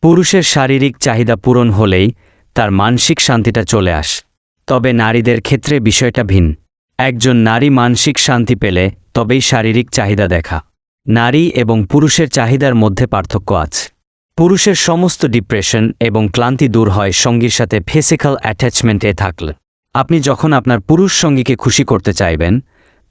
পুরুষের শারীরিক চাহিদা পূরণ হলেই তার মানসিক শান্তিটা চলে আসে। তবে নারীদের ক্ষেত্রে বিষয়টা ভিন্ন। একজন নারী মানসিক শান্তি পেলে তবেই শারীরিক চাহিদা দেখা। নারী এবং পুরুষের চাহিদার মধ্যে পার্থক্য আছে। পুরুষের সমস্ত ডিপ্রেশন এবং ক্লান্তি দূর হয় সঙ্গীর সাথে ফিজিক্যাল অ্যাটাচমেন্টে থাকলে। আপনি যখন আপনার পুরুষ সঙ্গীকে খুশি করতে চাইবেন,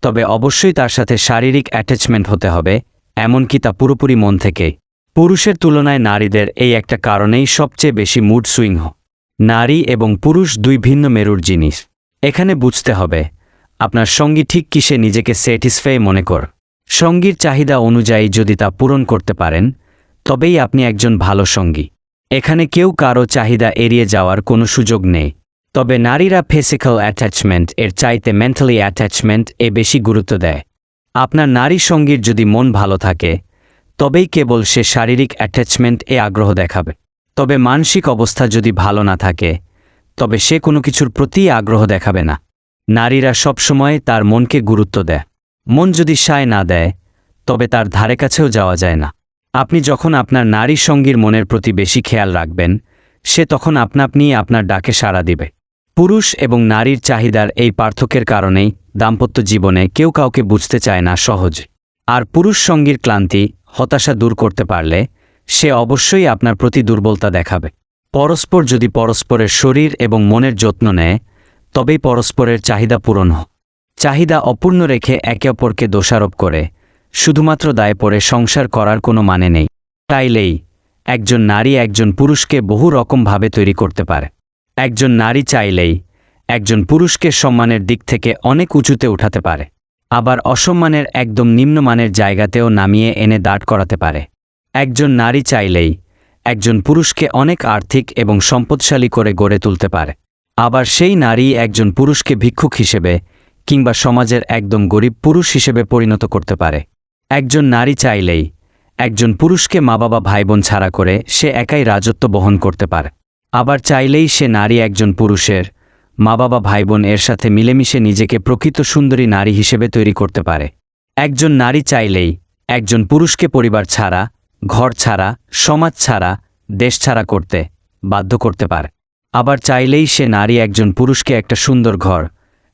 তবে অবশ্যই তার সাথে শারীরিক অ্যাটাচমেন্ট হতে হবে, এমনকি তা পুরোপুরি মন থেকে। পুরুষের তুলনায় নারীদের এই একটা কারণেই সবচেয়ে বেশি মুড সুইং হয়। নারী এবং পুরুষ দুই ভিন্ন মেরুর জিনিস। এখানে বুঝতে হবে আপনার সঙ্গী ঠিক কিসে নিজেকে স্যাটিসফাই মনে কর। সঙ্গীর চাহিদা অনুযায়ী যদি তা পূরণ করতে পারেন, তবেই আপনি একজন ভালো সঙ্গী। এখানে কেউ কারো চাহিদা এড়িয়ে যাওয়ার কোনো সুযোগ নেই। তবে নারীরা ফিজিক্যাল অ্যাটাচমেন্ট এর চাইতে মেন্টালি অ্যাটাচমেন্ট এ বেশি গুরুত্ব দেয়। আপনার নারী সঙ্গীর যদি মন ভালো থাকে, তবেই কেবল সে শারীরিক অ্যাটাচমেন্ট এ আগ্রহ দেখাবে। তবে মানসিক অবস্থা যদি ভালো না থাকে, তবে সে কোনো কিছুর প্রতি আগ্রহ দেখাবে না। নারীরা সবসময় তার মনকে গুরুত্ব দেয়। মন যদি সায় না দেয়, তবে তার ধারে কাছেও যাওয়া যায় না। আপনি যখন আপনার নারী সঙ্গীর মনের প্রতি বেশি খেয়াল রাখবেন, সে তখন আপনিই আপনার ডাকে সাড়া দিবে। পুরুষ এবং নারীর চাহিদার এই পার্থক্যের কারণেই দাম্পত্য জীবনে কেউ কাউকে বুঝতে চায় না সহজে। আর পুরুষ সঙ্গীর ক্লান্তি, হতাশা দূর করতে পারলে সে অবশ্যই আপনার প্রতি দুর্বলতা দেখাবে। পরস্পর যদি পরস্পরের শরীর এবং মনের যত্ন নেয়, তবেই পরস্পরের চাহিদা পূরণ হয়। চাহিদা অপূর্ণ রেখে একে অপরকে দোষারোপ করে শুধুমাত্র দায়ে পড়ে সংসার করার কোনো মানে নেই। তাইলেই একজন নারী একজন পুরুষকে বহু রকমভাবে তৈরি করতে পারে। একজন নারী চাইলেই একজন পুরুষকে সম্মানের দিক থেকে অনেক উঁচুতে উঠাতে পারে, আবার অসম্মানের একদম নিম্নমানের জায়গাতেও নামিয়ে এনে দাঁড় করাতে পারে। একজন নারী চাইলেই একজন পুরুষকে অনেক আর্থিক এবং সম্পদশালী করে গড়ে তুলতে পারে, আবার সেই নারী একজন পুরুষকে ভিক্ষুক হিসেবে কিংবা সমাজের একদম গরিব পুরুষ হিসেবে পরিণত করতে পারে। একজন নারী চাইলেই একজন পুরুষকে মা বাবা ভাই বোন ছাড়া করে সে একাই রাজত্ব বহন করতে পারে, আবার চাইলেই সে নারী একজন পুরুষের মা বাবা ভাই বোন এর সাথে মিলেমিশে নিজেকে প্রকৃত সুন্দরী নারী হিসেবে তৈরি করতে পারে। একজন নারী চাইলেই একজন পুরুষকে পরিবার ছাড়া, ঘর ছাড়া, সমাজ ছাড়া, দেশ ছাড়া করতে বাধ্য করতে পারে, আবার চাইলেই সে নারী একজন পুরুষকে একটা সুন্দর ঘর,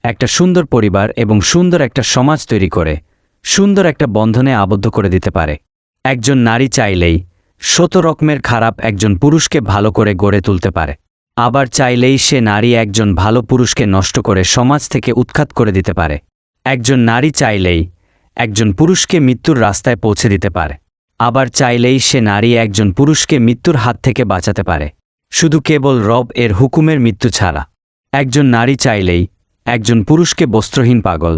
একটা সুন্দর পরিবার এবং সুন্দর একটা সমাজ তৈরি করে সুন্দর একটা বন্ধনে আবদ্ধ করে দিতে পারে। একজন নারী চাইলেই ১৭ রকমের খারাপ একজন পুরুষকে ভালো করে গড়ে তুলতে পারে, আবার চাইলেই সে নারী একজন ভালো পুরুষকে নষ্ট করে সমাজ থেকে উৎখাত করে দিতে পারে। একজন নারী চাইলেই একজন পুরুষকে মৃত্যুর রাস্তায় পৌঁছে দিতে পারে, আবার চাইলেই সে নারী একজন পুরুষকে মৃত্যুর হাত থেকে বাঁচাতে পারে, শুধু কেবল রব এর হুকুমের মৃত্যু ছাড়া। একজন নারী চাইলেই একজন পুরুষকে বস্ত্রহীন পাগল,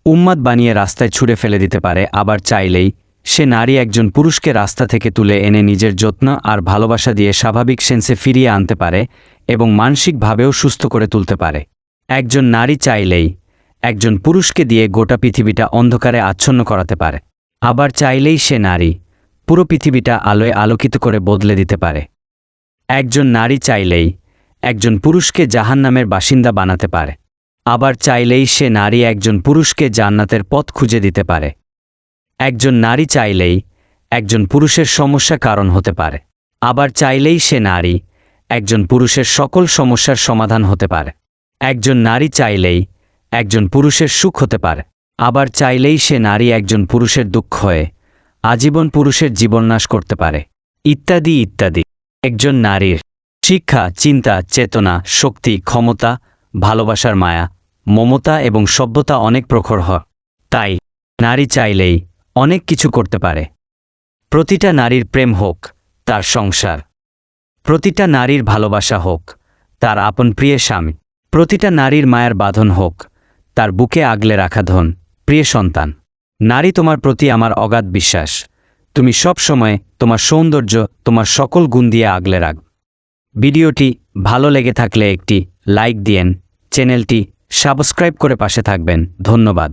উন্মাদ বানিয়ে রাস্তায় ছুঁড়ে ফেলে দিতে পারে, আবার চাইলেই সে নারী একজন পুরুষকে রাস্তা থেকে তুলে এনে নিজের যত্ন আর ভালোবাসা দিয়ে স্বাভাবিক সেন্সে ফিরিয়ে আনতে পারে এবং মানসিকভাবেও সুস্থ করে তুলতে পারে। একজন নারী চাইলেই একজন পুরুষকে দিয়ে গোটা পৃথিবীটা অন্ধকারে আচ্ছন্ন করাতে পারে, আবার চাইলেই সে নারী পুরো পৃথিবীটা আলোয় আলোকিত করে বদলে দিতে পারে। একজন নারী চাইলেই একজন পুরুষকে জাহান্নামের বাসিন্দা বানাতে পারে, আবার চাইলেই সে নারী একজন পুরুষকে জান্নাতের পথ খুঁজে দিতে পারে। একজন নারী চাইলেই একজন পুরুষের সমস্যা কারণ হতে পারে, আবার চাইলেই সে নারী একজন পুরুষের সকল সমস্যার সমাধান হতে পারে। একজন নারী চাইলেই একজন পুরুষের সুখ হতে পারে, আবার চাইলেই সে নারী একজন পুরুষের দুঃখ হয়ে আজীবন পুরুষের জীবননাশ করতে পারে, ইত্যাদি ইত্যাদি। একজন নারীর শিক্ষা, চিন্তা, চেতনা, শক্তি, ক্ষমতা, ভালোবাসার মায়া, মমতা এবং সভ্যতা অনেক প্রখর হয়। তাই নারী চাইলেই অনেক কিছু করতে পারে। প্রতিটা নারীর প্রেম হোক তার সংসার, প্রতিটা নারীর ভালোবাসা হোক তার আপন প্রিয় স্বামী, প্রতিটা নারীর মায়ের বাঁধন হোক তার বুকে আগলে রাখা ধন, প্রিয় সন্তান। নারী, তোমার প্রতি আমার অগাধ বিশ্বাস। তুমি সব সময় তোমার সৌন্দর্য, তোমার সকল গুণ দিয়ে আগলে রাখ। ভিডিওটি ভালো লেগে থাকলে একটি লাইক দিয়েন, চ্যানেলটি সাবস্ক্রাইব করে পাশে থাকবেন। ধন্যবাদ।